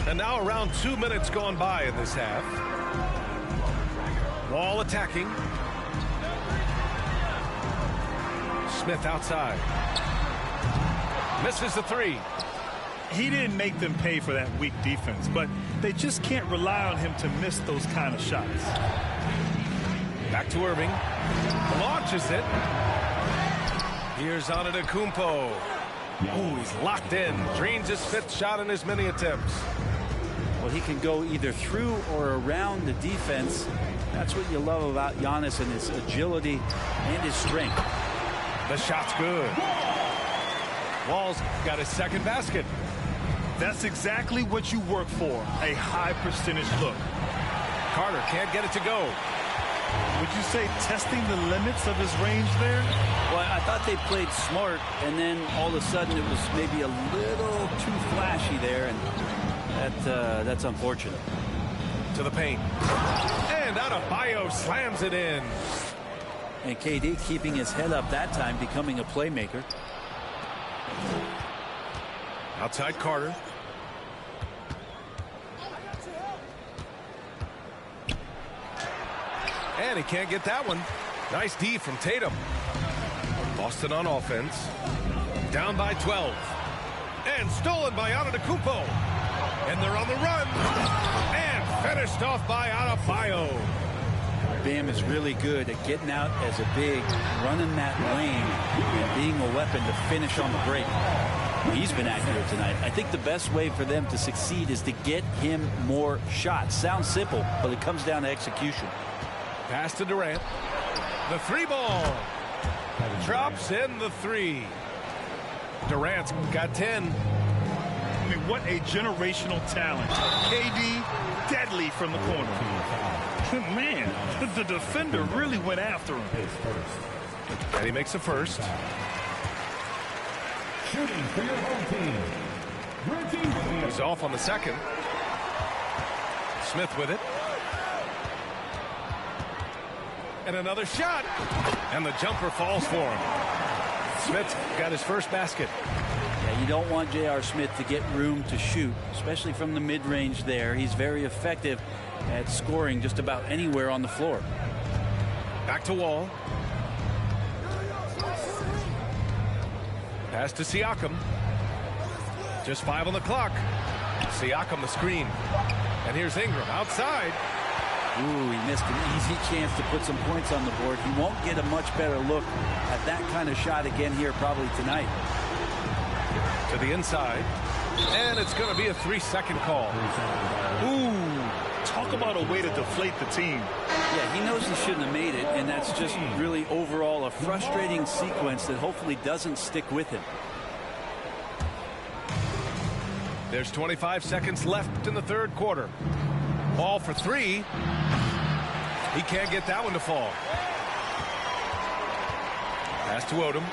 And now around 2 minutes gone by in this half. Wall attacking. Smith outside. Misses the three. He didn't make them pay for that weak defense, but they just can't rely on him to miss those kind of shots. Back to Irving. Launches it. Here's Antetokounmpo. Oh, he's locked in. Drains his fifth shot in as many attempts. Well, he can go either through or around the defense. That's what you love about Giannis and his agility and his strength. The shot's good. Wall's got his second basket. That's exactly what you work for, a high percentage look. Carter can't get it to go. Would you say testing the limits of his range there? Well, I thought they played smart, and then all of a sudden it was maybe a little too flashy there, and that's unfortunate. To the paint. And Adebayo slams it in. And KD keeping his head up that time, becoming a playmaker. Outside Carter. And he can't get that one. Nice D from Tatum. Boston on offense. Down by 12. And stolen by Antetokounmpo. And they're on the run. And finished off by Adebayo. Bam is really good at getting out as a big, running that lane, and being a weapon to finish on the break. He's been accurate tonight. I think the best way for them to succeed is to get him more shots. Sounds simple, but it comes down to execution. Pass to Durant. The three ball. Drops in the three. Durant's got 10. I mean, what a generational talent. KD, deadly from the corner. Man, the defender really went after him. And he makes the first. Shooting for your home team. He's off on the second. Smith with it. And another shot. And the jumper falls for him. Smith's got his first basket. Yeah, you don't want J.R. Smith to get room to shoot, especially from the mid-range there. He's very effective at scoring just about anywhere on the floor. Back to Wall. Pass to Siakam. Just 5 on the clock. Siakam the screen. And here's Ingram outside. Ooh, he missed an easy chance to put some points on the board. He won't get a much better look at that kind of shot again here probably tonight. To the inside. And it's going to be a 3-second call. Ooh, talk about a way to deflate the team. Yeah, he knows he shouldn't have made it, and that's just really overall a frustrating sequence that hopefully doesn't stick with him. There's 25 seconds left in the third quarter. Ball for three. He can't get that one to fall. Pass to Odom.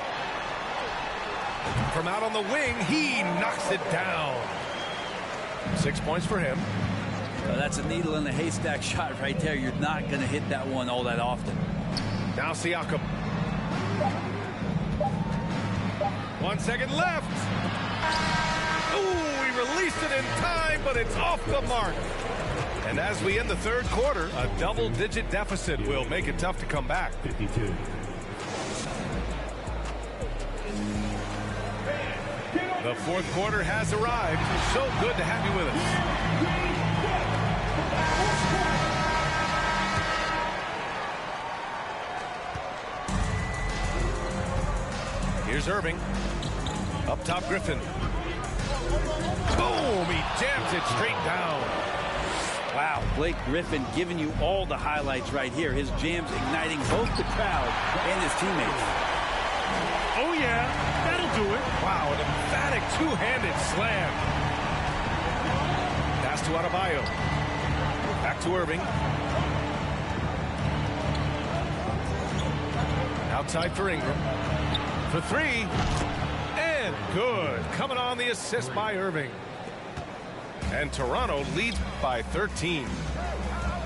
From out on the wing, he knocks it down. 6 points for him. Well, that's a needle in the haystack shot right there. You're not going to hit that one all that often. Now Siakam. 1 second left. Ooh, he released it in time, but it's off the mark. And as we end the third quarter, a double-digit deficit will make it tough to come back. 52. The fourth quarter has arrived. So good to have you with us. Here's Irving. Up top, Griffin. Boom! He jams it straight down. Wow, Blake Griffin giving you all the highlights right here. His jams igniting both the crowd and his teammates. Oh, yeah, that'll do it. Wow, an emphatic two-handed slam. Pass to Adebayo. Back to Irving. Outside for Ingram. For three. And good. Coming on the assist by Irving. And Toronto leads by 13.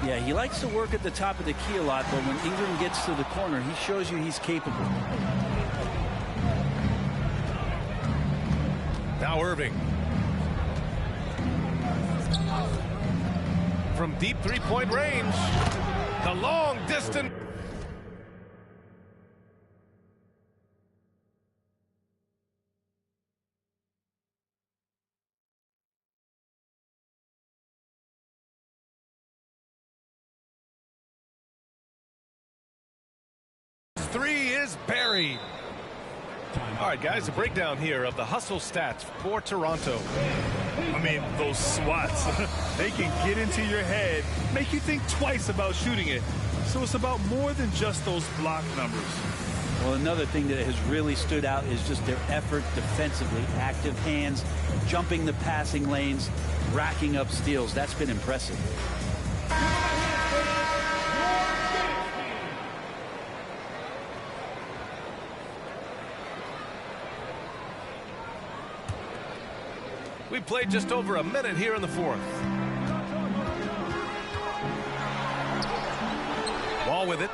Yeah, he likes to work at the top of the key a lot, but when Ingram gets to the corner, he shows you he's capable. Now Irving. From deep three-point range. The long distance. Three is buried. All right, guys, a breakdown here of the hustle stats for Toronto. I mean, those swats, they can get into your head, make you think twice about shooting it. So it's about more than just those block numbers. Well, another thing that has really stood out is just their effort defensively. Active hands, jumping the passing lanes, racking up steals. That's been impressive. We played just over a minute here in the fourth. Wall with it.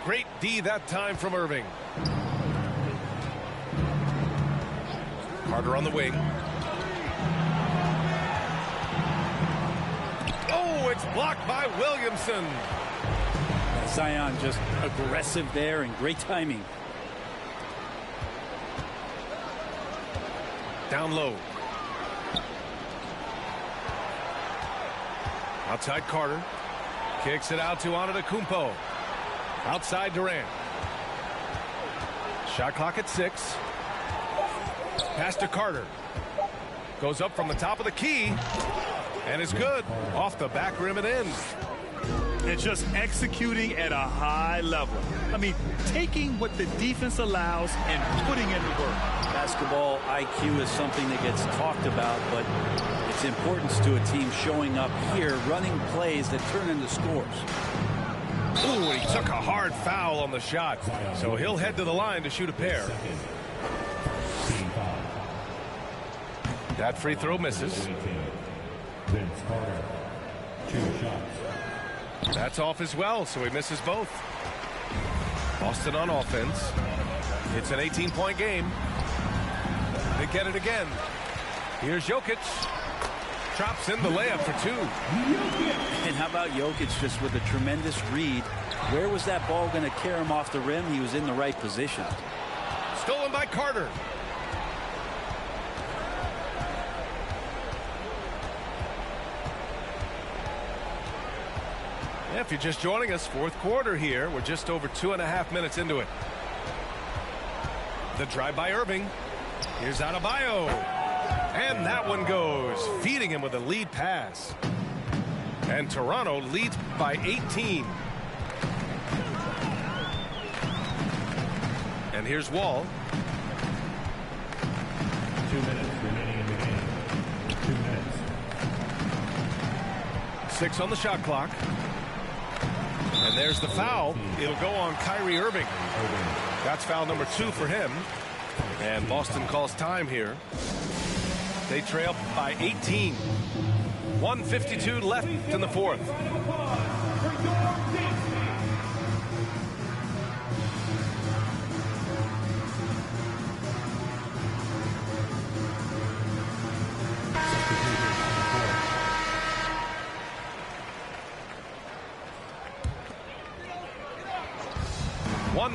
Great D that time from Irving. Carter on the wing. Oh, it's blocked by Williamson. Zion just aggressive there and great timing. Down low. Outside Carter. Kicks it out to Antetokounmpo. Outside Durant. Shot clock at 6. Pass to Carter. Goes up from the top of the key. And is good. Off the back rim and in. And just executing at a high level. I mean, taking what the defense allows and putting in the work. Basketball IQ is something that gets talked about, but its importance to a team showing up here, running plays that turn into scores. Ooh, he took a hard foul on the shot. So he'll head to the line to shoot a pair. That free throw misses. Vince Carter, 2 shots. That's off as well, so he misses both. Boston on offense. It's an 18-point game. They get it again. Here's Jokic. Drops in the layup for 2. And how about Jokic just with a tremendous read? Where was that ball going to carry him off the rim? He was in the right position. Stolen by Carter. Yeah, if you're just joining us, fourth quarter here. We're just over 2.5 minutes into it. The drive by Irving. Here's Adebayo. And that one goes, feeding him with a lead pass. And Toronto leads by 18. And here's Wall. 2 minutes remaining in the game. 2 6 on the shot clock. And there's the foul. It'll go on Kyrie Irving. That's foul number 2 for him. And Boston calls time here. They trail by 18. 1:52 left in the fourth.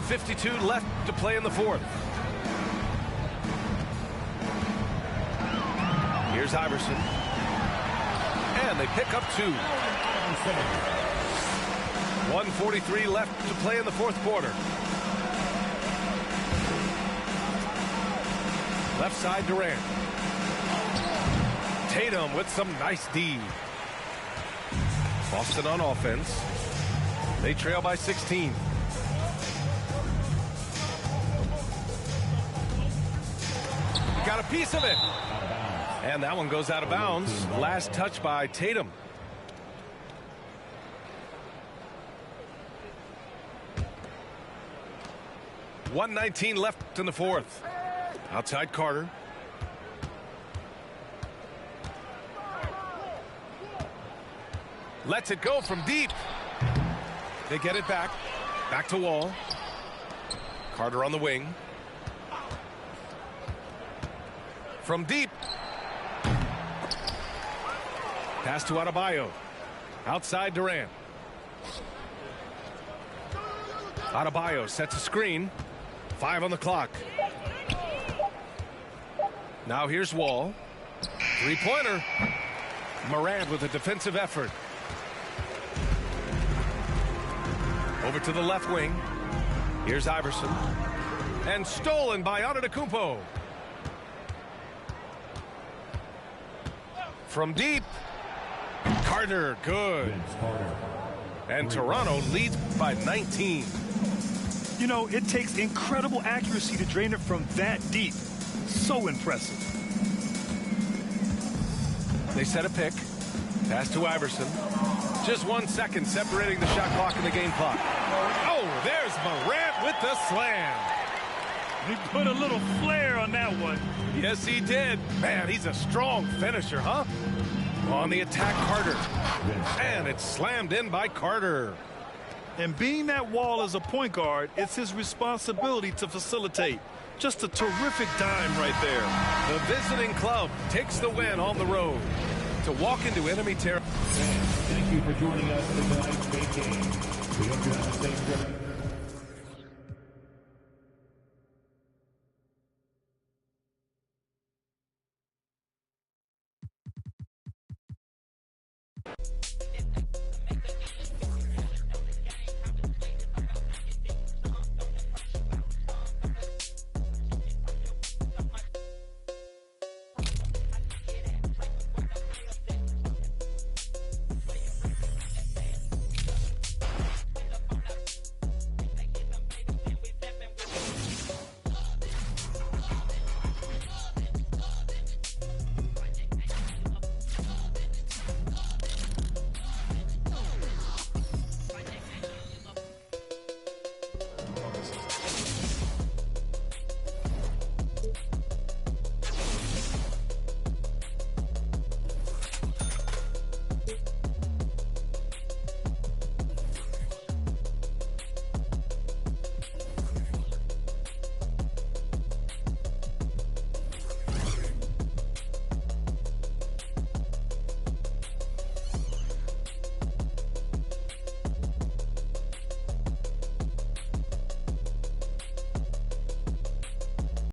.52 left to play in the fourth. Here's Iverson. And they pick up 2. 1:43 left to play in the fourth quarter. Left side Durant. Tatum with some nice D. Boston on offense. They trail by 16. Got a piece of it. And that one goes out of bounds. Last touch by Tatum. .119 left in the fourth. Outside Carter. Lets it go from deep. They get it back. Back to Wall. Carter on the wing. From deep. Pass to Adebayo. Outside Durant. Adebayo sets a screen. 5 on the clock. Now here's Wall. 3-pointer. Morant with a defensive effort. Over to the left wing. Here's Iverson. And stolen by Antetokounmpo. From deep. Carter, good. And Toronto leads by 19. You know, it takes incredible accuracy to drain it from that deep. So impressive. They set a pick. Pass to Iverson. Just 1 second separating the shot clock and the game clock. Oh, there's Morant with the slam. He put a little flair on that one. Yes, he did. Man, he's a strong finisher, huh? On the attack, Carter. And it's slammed in by Carter. And being that Wall as a point guard, it's his responsibility to facilitate. Just a terrific dime right there. The visiting club takes the win on the road to walk into enemy territory. Thank you for joining us for tonight's big game. We hope you have a safe trip.